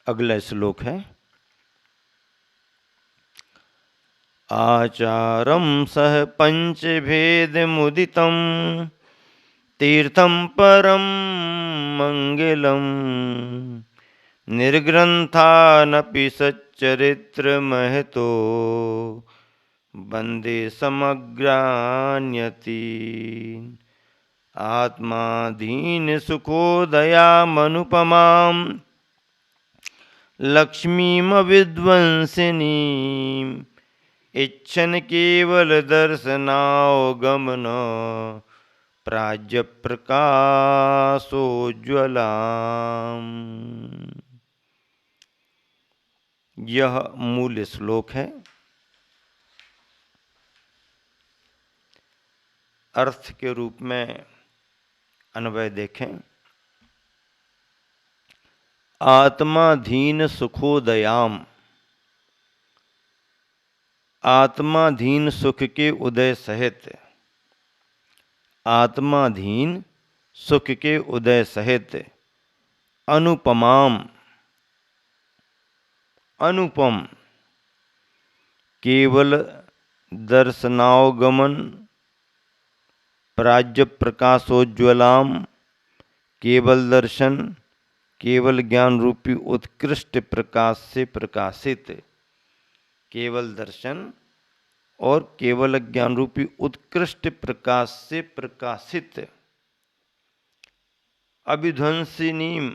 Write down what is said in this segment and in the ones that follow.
अगला श्लोक है। आचारम सह पंचभेदमुदितं तीर्थं परम मंगलम निर्ग्रंथानपि सच्चरित्रमहतो वंदे समग्रान्यति। आत्माधीन सुखोदयामनुपमां लक्ष्मीमविध्वंसिनीम् इच्छन केवल दर्शनावगमन प्राज्यप्रकाशोज्ज्वलाम्। यह मूल श्लोक है। अर्थ के रूप में अन्वय देखें। आत्माधीन सुखोदयाम, आत्माधीन सुख के उदय सहित, आत्माधीन सुख के उदय सहित अनुपमाम, अनुपम केवल दर्शनावगमन प्राज्य प्रकाशोज्ज्वलाम, केवल दर्शन, केवल ज्ञान रूपी उत्कृष्ट प्रकाश से प्रकाशित, केवल दर्शन और केवल ज्ञान रूपी उत्कृष्ट प्रकाश से प्रकाशित अविध्वंसिनीम,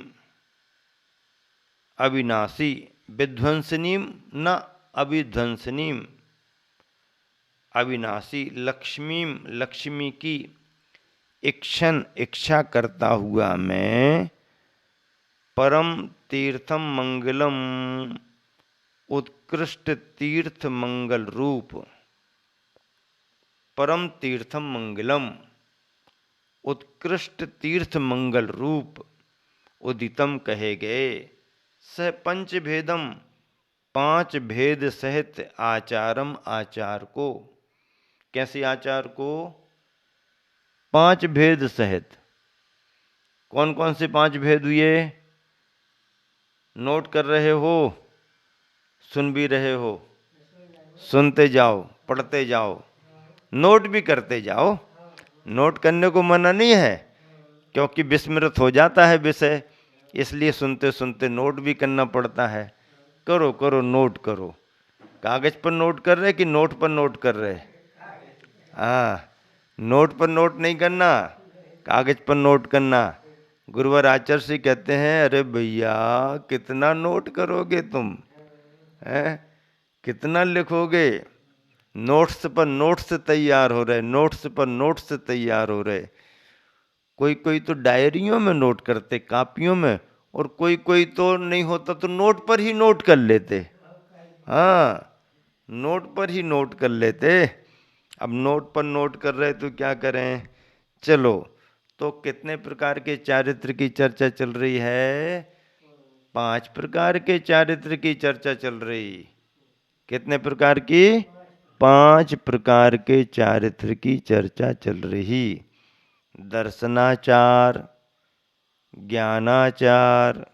अविनाशी, विध्वंसनीम न अविध्वंसनीम, अविनाशी लक्ष्मीम, लक्ष्मी की इक्षण, इच्छा करता हुआ मैं परम तीर्थम मंगलम, उत्कृष्ट तीर्थ मंगल रूप, परम तीर्थम मंगलम उत्कृष्ट तीर्थ मंगल रूप उदितम कहे गए सह पंचभेदम, पांच भेद सहित आचारम, आचार को। कैसे आचार को? पांच भेद सहित। कौन कौन से पांच भेद हुए? नोट कर रहे हो? सुन भी रहे हो? सुनते जाओ, पढ़ते जाओ, नोट भी करते जाओ। नोट करने को मना नहीं है, क्योंकि विस्मृत हो जाता है विषय, इसलिए सुनते सुनते नोट भी करना पड़ता है। करो करो, नोट करो। कागज पर नोट कर रहे कि नोट पर नोट कर रहे? हाँ, नोट पर नोट नहीं करना, कागज पर नोट करना। गुरुवर आचार्य से कहते हैं, अरे भैया कितना नोट करोगे तुम, हैं? कितना लिखोगे? नोट्स पर नोट्स तैयार हो रहे, नोट्स पर नोट्स तैयार हो रहे। कोई कोई तो डायरियों में नोट करते, कापियों में, और कोई कोई तो नहीं होता तो नोट पर ही नोट कर लेते। हाँ, नोट पर ही नोट कर लेते। अब नोट पर नोट कर रहे तो क्या करें? चलो, तो कितने प्रकार के चारित्र की चर्चा चल रही है? 5 प्रकार के चारित्र की चर्चा चल रही। कितने प्रकार की? 5 प्रकार के चारित्र की चर्चा चल रही। दर्शनाचार, ज्ञानाचार,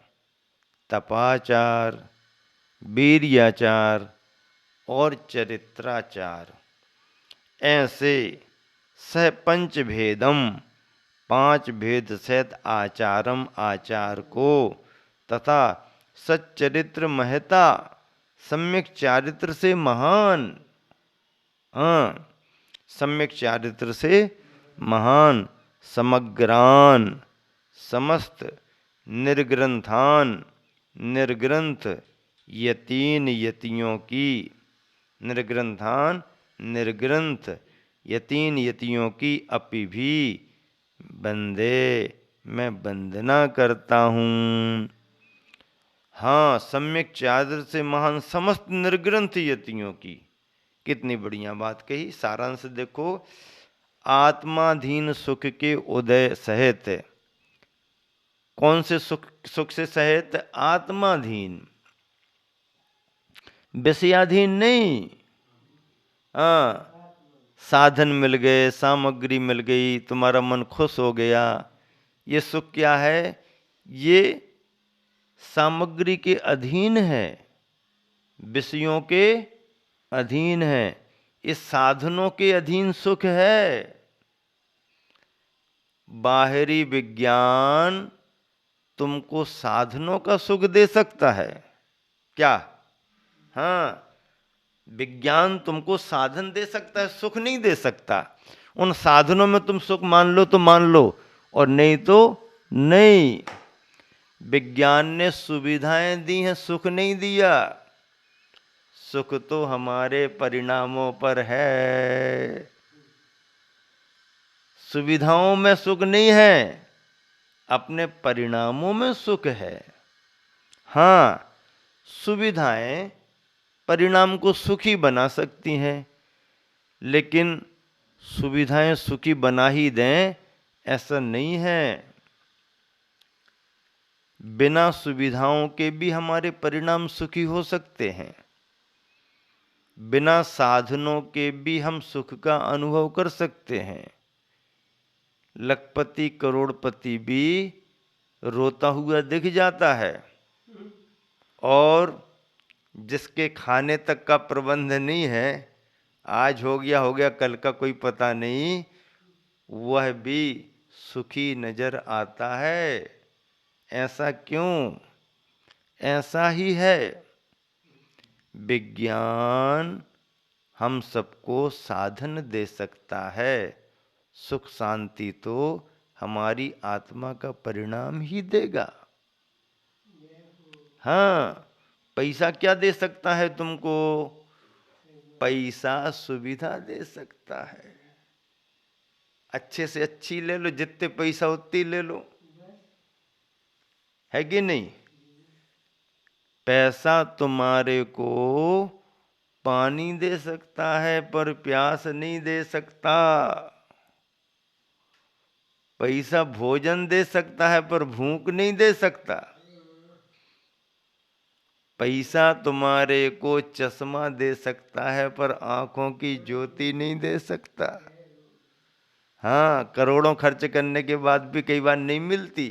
तपाचार, वीर्याचार और चरित्राचार। ऐसे सह पंच भेदम, 5 भेद सहित आचारम, आचार को, तथा सच्चरित्र महता, सम्यक चारित्र से महान। हाँ, सम्यक चारित्र से महान, समग्रान, समस्त, निर्ग्रंथान, निर्ग्रंथ, यतीन, यतियों की, निर्ग्रंथान, निर्ग्रंथ, यतीन, यतियों की अपि भी बंदे, मैं वंदना करता हूँ। हाँ, सम्यक चारित्र से महान समस्त निर्ग्रंथ यतियों की। कितनी बढ़िया बात कही। सारांश देखो, आत्माधीन सुख के उदय सहित। कौन से सुख? सुख से सहित आत्माधीन, विषयाधीन नहीं। हाँ, साधन मिल गए, सामग्री मिल गई, तुम्हारा मन खुश हो गया, ये सुख क्या है? ये सामग्री के अधीन है, विषयों के अधीन है, इस साधनों के अधीन सुख है। बाहरी विज्ञान तुमको साधनों का सुख दे सकता है क्या? हाँ, विज्ञान तुमको साधन दे सकता है, सुख नहीं दे सकता। उन साधनों में तुम सुख मान लो तो मान लो, और नहीं तो नहीं। विज्ञान ने सुविधाएं दी हैं, सुख नहीं दिया। सुख तो हमारे परिणामों पर है, सुविधाओं में सुख नहीं है, अपने परिणामों में सुख है। हाँ, सुविधाएं परिणाम को सुखी बना सकती हैं, लेकिन सुविधाएं सुखी बना ही दें ऐसा नहीं है। बिना सुविधाओं के भी हमारे परिणाम सुखी हो सकते हैं। बिना साधनों के भी हम सुख का अनुभव कर सकते हैं। लखपति करोड़पति भी रोता हुआ दिख जाता है, और जिसके खाने तक का प्रबंध नहीं है, आज हो गया कल का कोई पता नहीं, वह भी सुखी नजर आता है। ऐसा क्यों? ऐसा ही है। विज्ञान हम सबको साधन दे सकता है, सुख शांति तो हमारी आत्मा का परिणाम ही देगा। हाँ, पैसा क्या दे सकता है तुमको? पैसा सुविधा दे सकता है। अच्छे से अच्छी ले लो, जितने पैसा उतनी ले लो, है कि नहीं? पैसा तुम्हारे को पानी दे सकता है, पर प्यास नहीं दे सकता। पैसा भोजन दे सकता है, पर भूख नहीं दे सकता। पैसा तुम्हारे को चश्मा दे सकता है, पर आंखों की ज्योति नहीं दे सकता। हाँ, करोड़ों खर्च करने के बाद भी कई बार नहीं मिलती,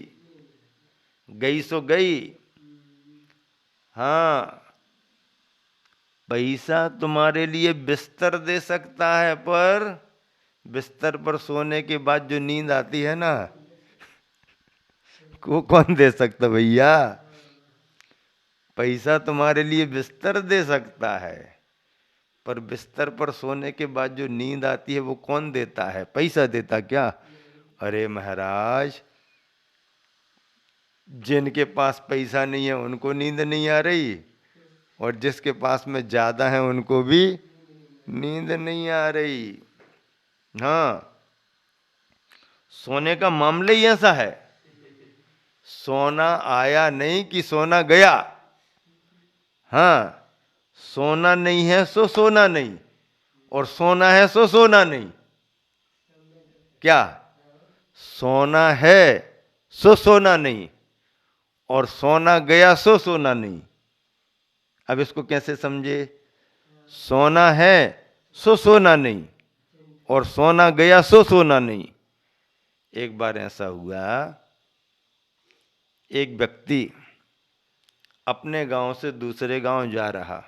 गई सो गई। हाँ, पैसा तुम्हारे लिए बिस्तर दे सकता है, पर बिस्तर पर सोने के बाद जो नींद आती है ना, वो कौन दे सकता भैया? पैसा तुम्हारे लिए बिस्तर दे सकता है, पर बिस्तर पर सोने के बाद जो नींद आती है वो कौन देता है? पैसा देता क्या? अरे महाराज, जिनके पास पैसा नहीं है उनको नींद नहीं आ रही, और जिसके पास में ज्यादा है उनको भी नींद नहीं आ रही। हाँ, सोने का मामला ही ऐसा है। सोना आया नहीं कि सोना गया। हाँ, सोना नहीं है सो सोना नहीं, और सोना है सो सोना नहीं। क्या? सोना है सो सोना नहीं, और सोना गया सो सोना नहीं। अब इसको कैसे समझे? सोना है सो सोना नहीं, और सोना गया सो सोना नहीं। एक बार ऐसा हुआ, एक व्यक्ति अपने गांव से दूसरे गांव जा रहा,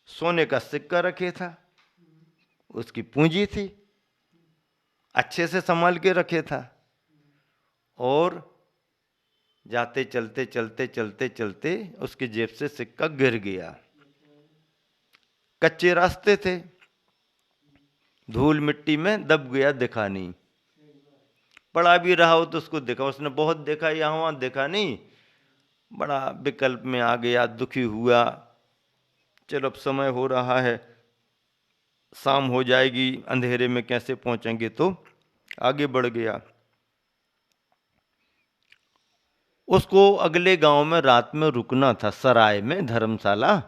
सोने का सिक्का रखे था, उसकी पूंजी थी, अच्छे से संभाल के रखे था, और जाते चलते चलते चलते चलते उसकी जेब से सिक्का गिर गया। कच्चे रास्ते थे, धूल मिट्टी में दब गया, दिखा नहीं। पड़ा भी रहा हो तो उसको देखा, उसने बहुत देखा, यहाँ वहाँ देखा नहीं, बड़ा विकल्प में आ गया, दुखी हुआ। चलो अब समय हो रहा है, शाम हो जाएगी, अंधेरे में कैसे पहुंचेंगे, तो आगे बढ़ गया। उसको अगले गांव में रात में रुकना था, सराय में, धर्मशाला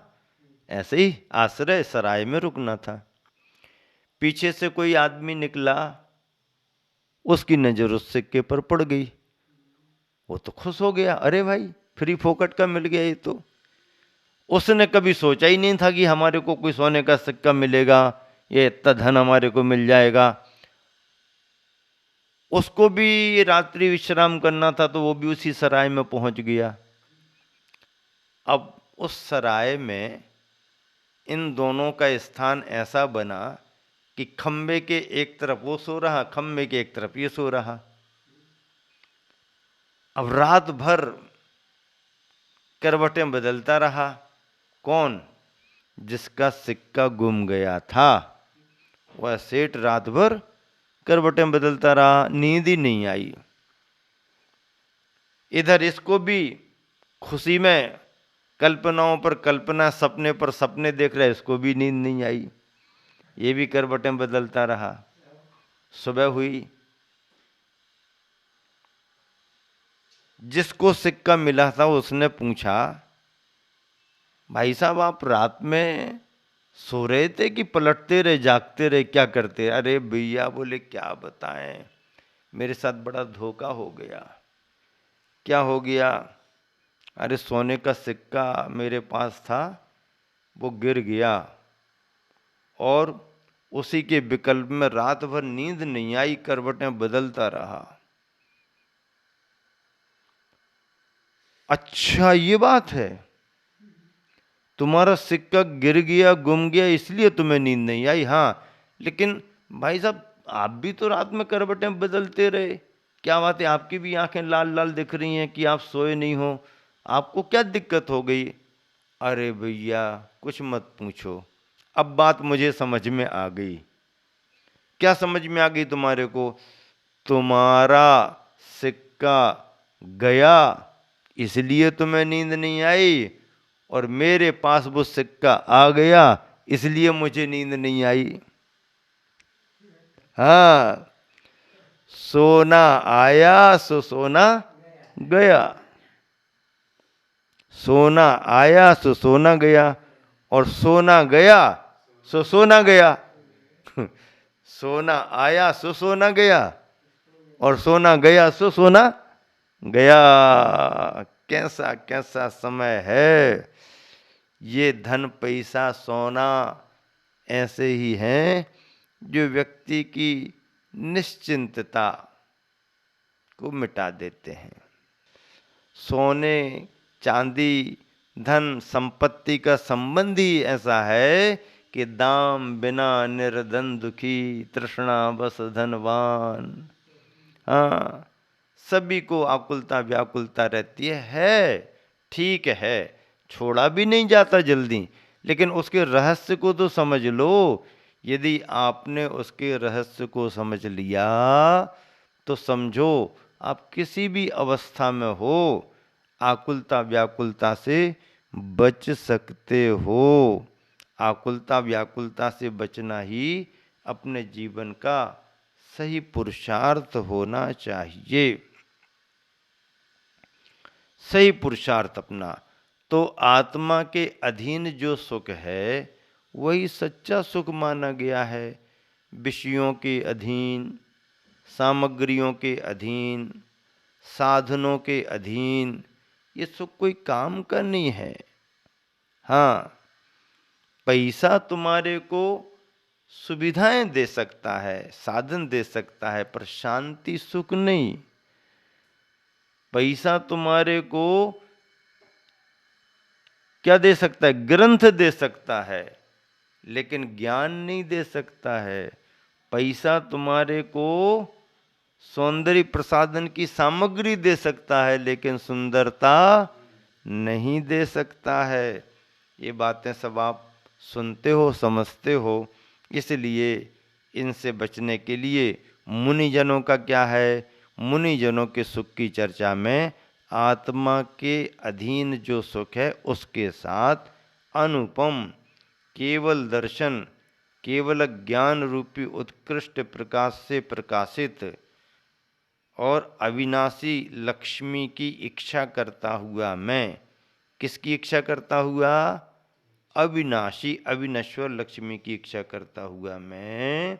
ऐसे ही आश्रय सराय में रुकना था। पीछे से कोई आदमी निकला, उसकी नजर उस सिक्के पर पड़ गई। वो तो खुश हो गया, अरे भाई फ्री फोकट का मिल गया ये तो। उसने कभी सोचा ही नहीं था कि हमारे को कोई सोने का सिक्का मिलेगा, ये इतना धन हमारे को मिल जाएगा। उसको भी रात्रि विश्राम करना था, तो वो भी उसी सराय में पहुंच गया। अब उस सराय में इन दोनों का स्थान ऐसा बना कि खंबे के एक तरफ वो सो रहा, खंबे के एक तरफ ये सो रहा। अब रात भर करवटें बदलता रहा। कौन? जिसका सिक्का गुम गया था वह सेठ रात भर करवटें बदलता रहा, नींद ही नहीं आई। इधर इसको भी खुशी में कल्पनाओं पर कल्पना, सपने पर सपने देख रहा है, इसको भी नींद नहीं आई, ये भी करवटें बदलता रहा। सुबह हुई, जिसको सिक्का मिला था उसने पूछा, भाई साहब आप रात में सो रहे थे कि पलटते रहे, जागते रहे, क्या करते? अरे भैया, बोले क्या बताएं, मेरे साथ बड़ा धोखा हो गया। क्या हो गया? अरे सोने का सिक्का मेरे पास था, वो गिर गया, और उसी के विकल्प में रात भर नींद नहीं आई, करवटें बदलता रहा। अच्छा ये बात है, तुम्हारा सिक्का गिर गया, गुम गया, इसलिए तुम्हें नींद नहीं आई। हाँ, लेकिन भाई साहब आप भी तो रात में करवटें बदलते रहे, क्या बात है, आपकी भी आंखें लाल लाल दिख रही हैं कि आप सोए नहीं हो, आपको क्या दिक्कत हो गई? अरे भैया कुछ मत पूछो, अब बात मुझे समझ में आ गई। क्या समझ में आ गई तुम्हारे को? तुम्हारा सिक्का गया इसलिए तुम्हें नींद नहीं आई, और मेरे पास वो सिक्का आ गया इसलिए मुझे नींद नहीं आई। हाँ, सोना आया सो सोना गया, सोना आया सो सोना गया, और सोना गया सो सोना गया। सोना आया सो सोना गया, और सोना गया सो सोना गया। कैसा कैसा समय है, ये धन पैसा सोना ऐसे ही हैं जो व्यक्ति की निश्चिंतता को मिटा देते हैं। सोने चांदी धन संपत्ति का संबंध ही ऐसा है कि दाम बिना निर्धन दुखी, तृष्णा बस धनवान। हाँ, सभी को आकुलता व्याकुलता रहती है, ठीक है, छोड़ा भी नहीं जाता जल्दी, लेकिन उसके रहस्य को तो समझ लो। यदि आपने उसके रहस्य को समझ लिया तो समझो आप किसी भी अवस्था में हो, आकुलता व्याकुलता से बच सकते हो। आकुलता व्याकुलता से बचना ही अपने जीवन का सही पुरुषार्थ होना चाहिए। सही पुरुषार्थ अपना, तो आत्मा के अधीन जो सुख है वही सच्चा सुख माना गया है। विषयों के अधीन, सामग्रियों के अधीन, साधनों के अधीन ये सुख कोई काम का नहीं है। हाँ, पैसा तुम्हारे को सुविधाएं दे सकता है, साधन दे सकता है, पर शांति सुख नहीं। पैसा तुम्हारे को क्या दे सकता है? ग्रंथ दे सकता है, लेकिन ज्ञान नहीं दे सकता है। पैसा तुम्हारे को सौंदर्य प्रसाधन की सामग्री दे सकता है, लेकिन सुंदरता नहीं दे सकता है। ये बातें सब आप सुनते हो, समझते हो, इसलिए इनसे बचने के लिए मुनिजनों का क्या है? मुनिजनों के सुख की चर्चा में आत्मा के अधीन जो सुख है उसके साथ अनुपम केवल दर्शन, केवल ज्ञान रूपी उत्कृष्ट प्रकाश से प्रकाशित और अविनाशी लक्ष्मी की इच्छा करता हुआ मैं, किसकी इच्छा करता हुआ? अविनाशी अविनश्वर लक्ष्मी की इच्छा करता हुआ मैं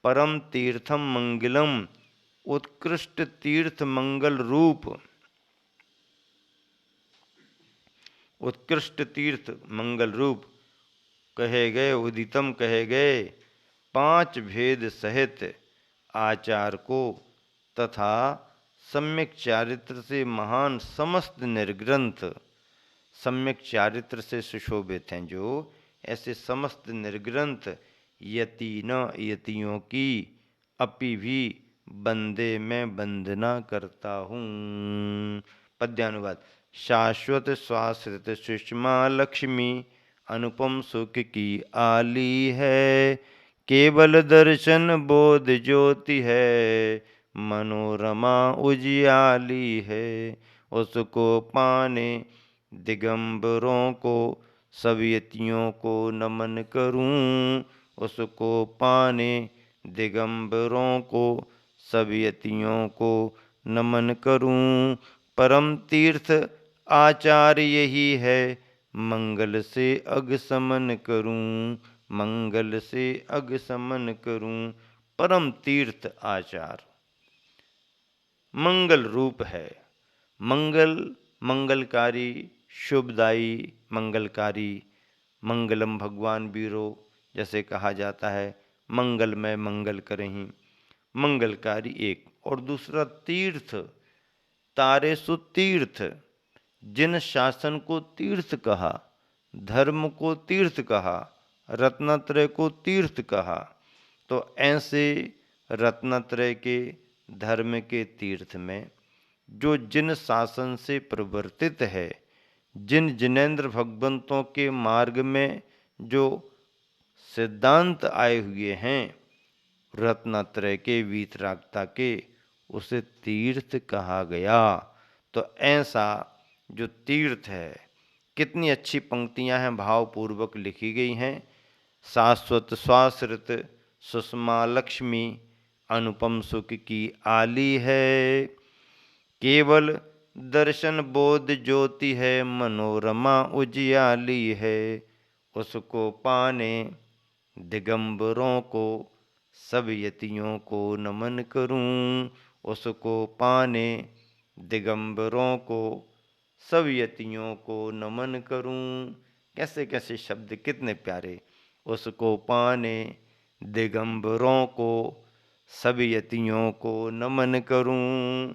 परम तीर्थम मंगलम, उत्कृष्ट तीर्थ मंगल रूप, उत्कृष्ट तीर्थ मंगल रूप कहे गए, उदितम कहे गए 5 भेद सहित आचार को तथा सम्यक चारित्र से महान समस्त निर्ग्रंथ, सम्यक चारित्र से सुशोभित हैं जो, ऐसे समस्त निर्ग्रंथ यति न यतियों की अपि भी बंदे मैं वंदना करता हूँ। पद्यानुवाद। शाश्वत स्वाश्रित सुषमा लक्ष्मी अनुपम सुख की आली है, केवल दर्शन बोध ज्योति है, मनोरमा उजियाली है। उसको पाने दिगंबरों को सब यतियों को नमन करूं, उसको पाने दिगंबरों को सब यतियों को नमन करूं। परम तीर्थ आचार यही है, मंगल से अग समन करूं, मंगल से अग समन करूं। परम तीर्थ आचार मंगल रूप है। मंगल, मंगलकारी, शुभदायी, मंगलकारी। मंगलम भगवान वीरो, जैसे कहा जाता है, मंगलमय मंगल करहीं, मंगलकारी एक। और दूसरा तीर्थ, तारेसु तीर्थ, जिन शासन को तीर्थ कहा, धर्म को तीर्थ कहा, रत्नत्रय को तीर्थ कहा, तो ऐसे रत्नत्रय के, धर्म के तीर्थ में जो जिन शासन से प्रवर्तित है, जिन जिनेन्द्र भगवंतों के मार्ग में जो सिद्धांत आए हुए हैं रत्नत्रय के, वीतरागता के, उसे तीर्थ कहा गया। तो ऐसा जो तीर्थ है, कितनी अच्छी पंक्तियां हैं, भावपूर्वक लिखी गई हैं। शाश्वत स्वाश्रित सुषमा लक्ष्मी अनुपम सुख की आली है, केवल दर्शन बोध ज्योति है, मनोरमा उजियाली है। उसको पाने दिगंबरों को सब यतियों को नमन करूं, उसको पाने दिगंबरों को सब यतियों को नमन करूं। कैसे कैसे शब्द, कितने प्यारे। उसको पाने दिगंबरों को सब यतियों को नमन करूं।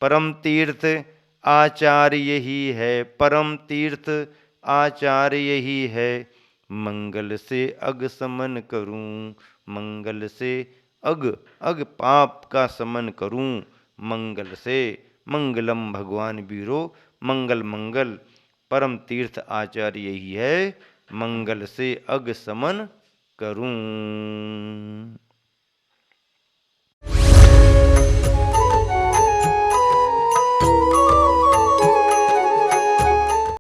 परम तीर्थ आचार यही है, परम तीर्थ आचार यही है, मंगल से अग समन करूं, मंगल से अग, अग पाप का समन करूं, मंगल से। मंगलम भगवान वीरो, मंगल मंगल, परम तीर्थ आचार यही है, मंगल से अग समन करूं।